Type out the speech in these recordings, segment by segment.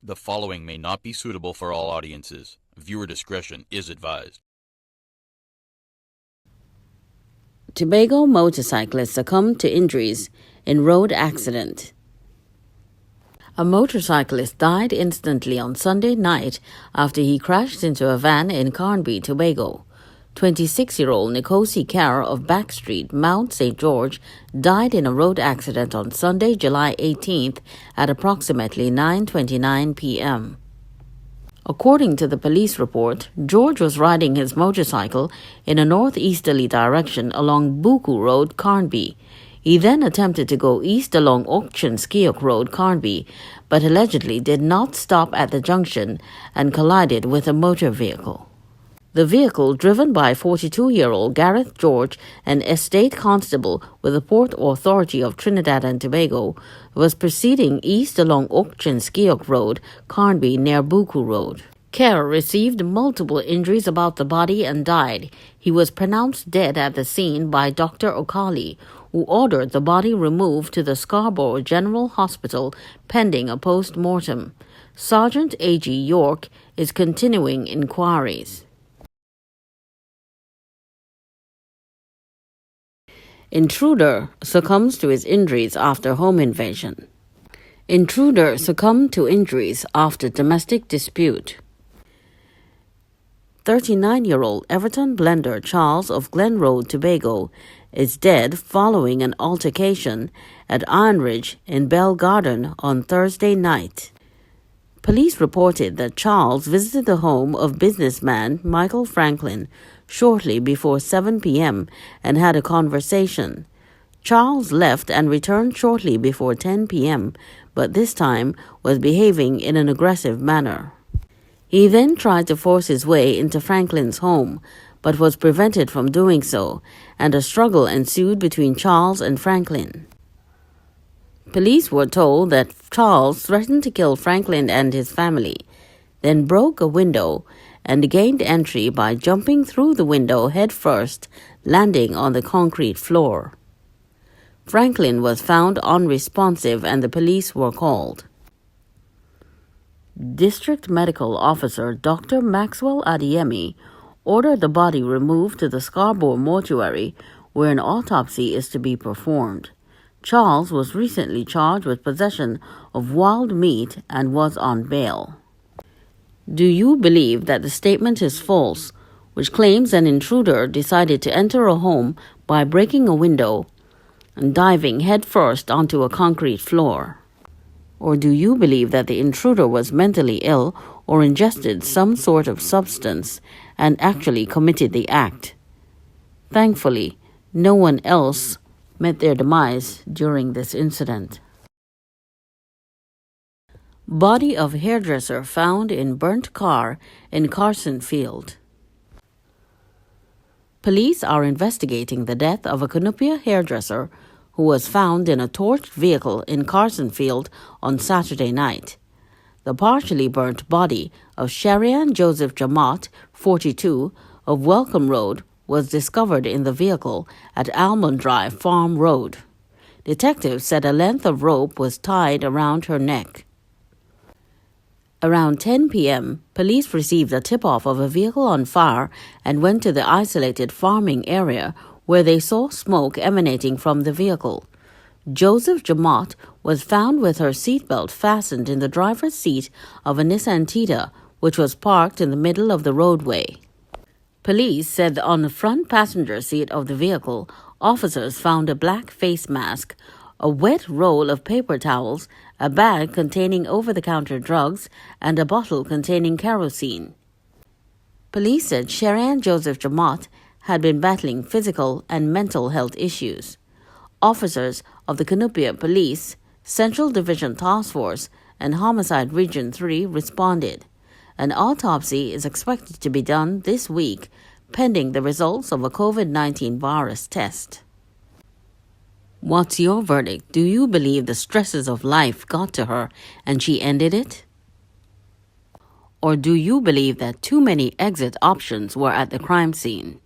The following may not be suitable for all audiences. Viewer discretion is advised. Tobago motorcyclist succumbed to injuries in road accident. A motorcyclist died instantly on Sunday night after he crashed into a van in Carnby, Tobago. 26-year-old Nkosi Kerr of Backstreet, Mount St. George, died in a road accident on Sunday, July 18th at approximately 9:29 p.m. According to the police report, George was riding his motorcycle in a northeasterly direction along Buku Road, Carnby. He then attempted to go east along Auction Skiok Road, Carnby, but allegedly did not stop at the junction and collided with a motor vehicle. The vehicle, driven by 42-year-old Gareth George, an estate constable with the Port Authority of Trinidad and Tobago, was proceeding east along Auction Skiok Road, Carnby, near Buku Road. Kerr received multiple injuries about the body and died. He was pronounced dead at the scene by Dr. Okali, who ordered the body removed to the Scarborough General Hospital pending a post-mortem. Sergeant A.G. York is continuing inquiries. Intruder succumbs to his injuries after home invasion. Intruder succumbed to injuries after domestic dispute. 39-year-old Everton blender Charles of Glen Road, Tobago, is dead following an altercation at Iron Ridge in Bell Garden on Thursday night. Police reported that Charles visited the home of businessman Michael Franklin shortly before 7 p.m. and had a conversation. Charles left and returned shortly before 10 p.m., but this time was behaving in an aggressive manner. He then tried to force his way into Franklin's home, but was prevented from doing so, and a struggle ensued between Charles and Franklin. Police were told that Charles threatened to kill Franklin and his family, then broke a window and gained entry by jumping through the window head first, landing on the concrete floor. Franklin was found unresponsive and the police were called. District Medical Officer Dr. Maxwell Adiemi ordered the body removed to the Scarborough mortuary where an autopsy is to be performed. Charles was recently charged with possession of wild meat and was on bail. Do you believe that the statement is false, which claims an intruder decided to enter a home by breaking a window and diving headfirst onto a concrete floor? Or do you believe that the intruder was mentally ill or ingested some sort of substance and actually committed the act? Thankfully, no one else met their demise during this incident. Body of hairdresser found in burnt car in Carsonfield. Police are investigating the death of a Cunupia hairdresser who was found in a torched vehicle in Carsonfield on Saturday night. The partially burnt body of Sherian Joseph Jamot, 42, of Welcome Road, was discovered in the vehicle at Almond Drive Farm Road. Detectives said a length of rope was tied around her neck. Around 10 p.m., police received a tip-off of a vehicle on fire and went to the isolated farming area where they saw smoke emanating from the vehicle. Joseph Jamot was found with her seatbelt fastened in the driver's seat of a Nissan Tita, which was parked in the middle of the roadway. Police said on the front passenger seat of the vehicle, officers found a black face mask, a wet roll of paper towels, a bag containing over-the-counter drugs, and a bottle containing kerosene. Police said Sherian Joseph Jamot had been battling physical and mental health issues. Officers of the Cunupia Police, Central Division Task Force, and Homicide Region 3 responded. An autopsy is expected to be done this week, pending the results of a COVID-19 virus test. What's your verdict? Do you believe the stresses of life got to her and she ended it? Or do you believe that too many exit options were at the crime scene?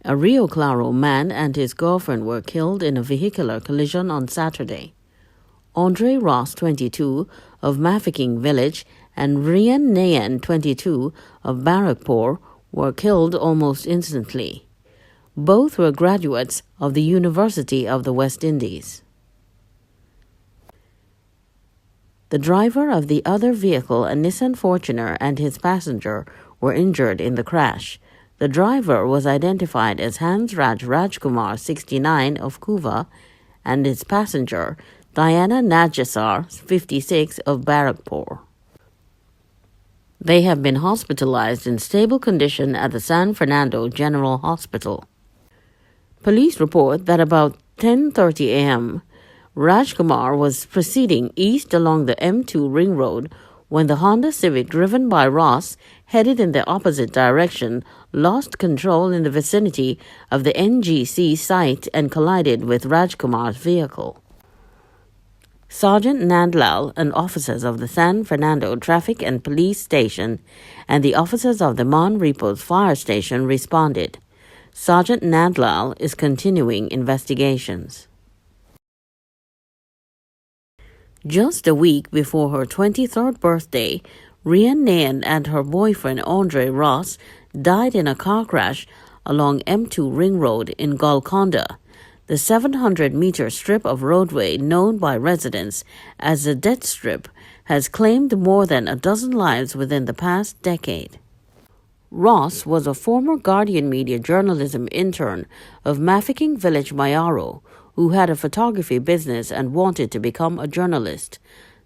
A Rio Claro man and his girlfriend were killed in a vehicular collision on Saturday. Andre Ross, 22, of Mafeking Village, and Rian Nayan, 22, of Barrackpore, were killed almost instantly. Both were graduates of the University of the West Indies. The driver of the other vehicle, a Nissan Fortuner, and his passenger were injured in the crash. The driver was identified as Hans Rajkumar, 69, of Kuva, and his passenger, Diana Najasar, 56, of Barrackpore. They have been hospitalized in stable condition at the San Fernando General Hospital. Police report that about 10:30 a.m., Rajkumar was proceeding east along the M2 Ring Road when the Honda Civic driven by Ross, headed in the opposite direction, lost control in the vicinity of the NGC site and collided with Rajkumar's vehicle. Sergeant Nandlal and officers of the San Fernando Traffic and Police Station and the officers of the Mon Repos Fire Station responded. Sergeant Nandlal is continuing investigations. Just a week before her 23rd birthday, Rian Nayan and her boyfriend Andre Ross died in a car crash along M2 Ring Road in Golconda, the 700-meter strip of roadway known by residents as the Death Strip has claimed more than a dozen lives within the past decade. Ross was a former Guardian Media journalism intern of Mafeking Village, Mayaro, who had a photography business and wanted to become a journalist.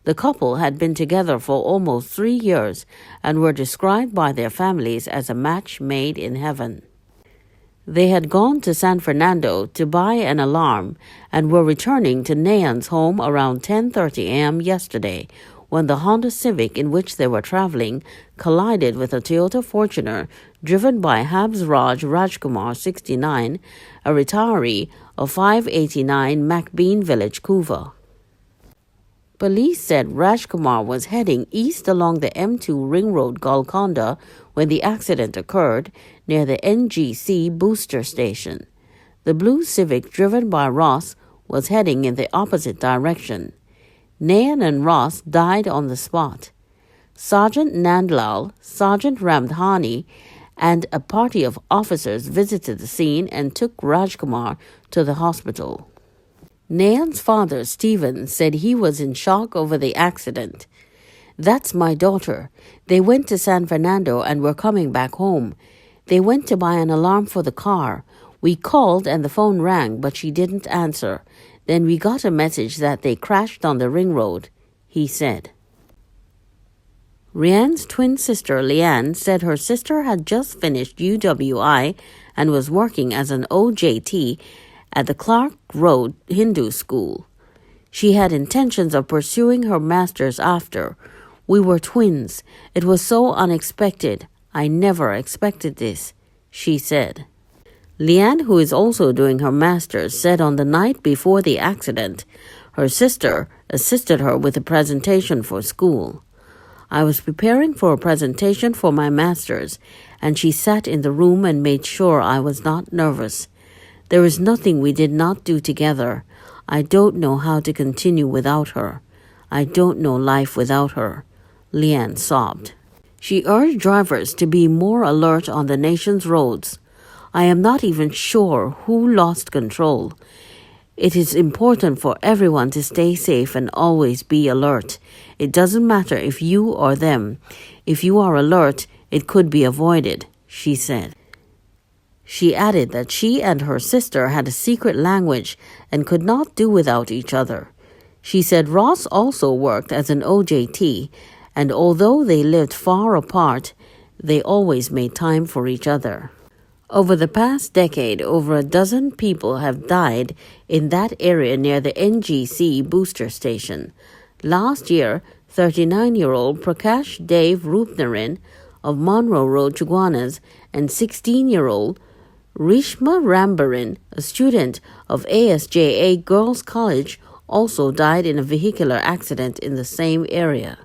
The couple had been together for almost 3 years and were described by their families as a match made in heaven. They had gone to San Fernando to buy an alarm and were returning to Nayan's home around 10:30 a.m. yesterday when the Honda Civic in which they were traveling collided with a Toyota Fortuner driven by Habs Rajkumar, 69, a retiree of 589 Macbean Village, Kuva. Police said Rajkumar was heading east along the M2 Ring Road, Golconda, when the accident occurred near the NGC booster station. The blue Civic driven by Ross was heading in the opposite direction. Nayan and Ross died on the spot. Sergeant Nandlal, Sergeant Ramdhani, and a party of officers visited the scene and took Rajkumar to the hospital. Nayan's father, Stephen, said he was in shock over the accident. "That's my daughter. They went to San Fernando and were coming back home. They went to buy an alarm for the car. We called and the phone rang, but she didn't answer. Then we got a message that they crashed on the ring road," he said. Rian's twin sister, Leanne, said her sister had just finished UWI and was working as an OJT at the Clark Road Hindu School. She had intentions of pursuing her master's after. "We were twins. It was so unexpected. I never expected this," she said. Leanne, who is also doing her master's, said on the night before the accident, her sister assisted her with a presentation for school. "I was preparing for a presentation for my master's, and she sat in the room and made sure I was not nervous. There is nothing we did not do together. I don't know how to continue without her. I don't know life without her," Leanne sobbed. She urged drivers to be more alert on the nation's roads. "I am not even sure who lost control. It is important for everyone to stay safe and always be alert. It doesn't matter if you or them. If you are alert, it could be avoided," she said. She added that she and her sister had a secret language and could not do without each other. She said Ross also worked as an OJT, and although they lived far apart, they always made time for each other. Over the past decade, over a dozen people have died in that area near the NGC booster station. Last year, 39-year-old Prakash Dave Rupnarin of Monroe Road, Chuguanas, and 16-year-old Rishma Rambaran, a student of ASJA Girls College, also died in a vehicular accident in the same area.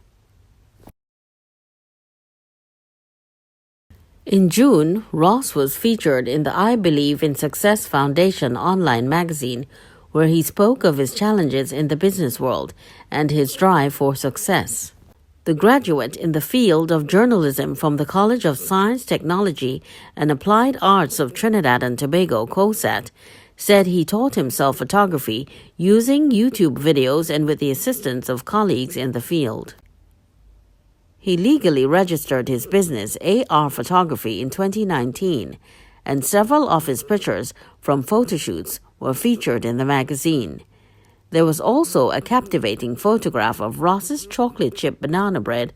In June, Ross was featured in the I Believe in Success Foundation online magazine, where he spoke of his challenges in the business world and his drive for success. The graduate in the field of journalism from the College of Science, Technology, and Applied Arts of Trinidad and Tobago, COSAT, said he taught himself photography using YouTube videos and with the assistance of colleagues in the field. He legally registered his business, AR Photography, in 2019, and several of his pictures from photoshoots were featured in the magazine. There was also a captivating photograph of Ross's chocolate chip banana bread,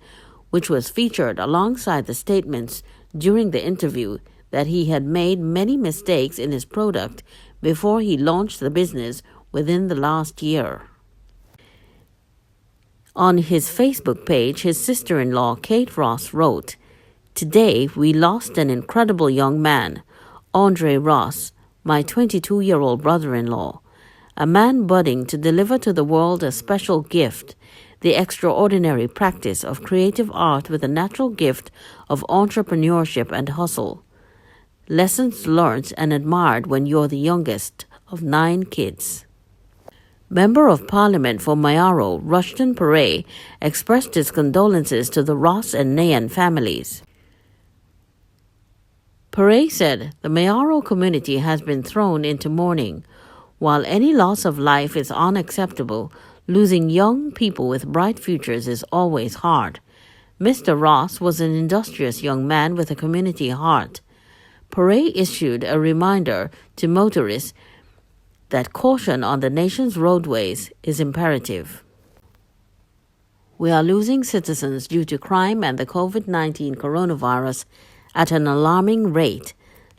which was featured alongside the statements during the interview that he had made many mistakes in his product before he launched the business within the last year. On his Facebook page, his sister-in-law, Kate Ross, wrote, "Today, we lost an incredible young man, Andre Ross, my 22-year-old brother-in-law, a man budding to deliver to the world a special gift, the extraordinary practice of creative art with a natural gift of entrepreneurship and hustle. Lessons learned and admired when you're the youngest of 9 kids." Member of Parliament for Mayaro, Rushton Paray, expressed his condolences to the Ross and Nayan families. Paray said the Mayaro community has been thrown into mourning. While any loss of life is unacceptable, losing young people with bright futures is always hard. Mr. Ross was an industrious young man with a community heart. Paray issued a reminder to motorists that caution on the nation's roadways is imperative. We are losing citizens due to crime and the COVID-19 coronavirus at an alarming rate.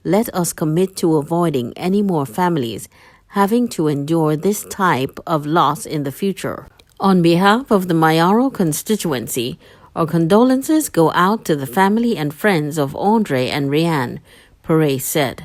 Let us commit to avoiding any more families having to endure this type of loss in the future. On behalf of the Mayaro constituency, our condolences go out to the family and friends of Andre and Rianne, Paray said.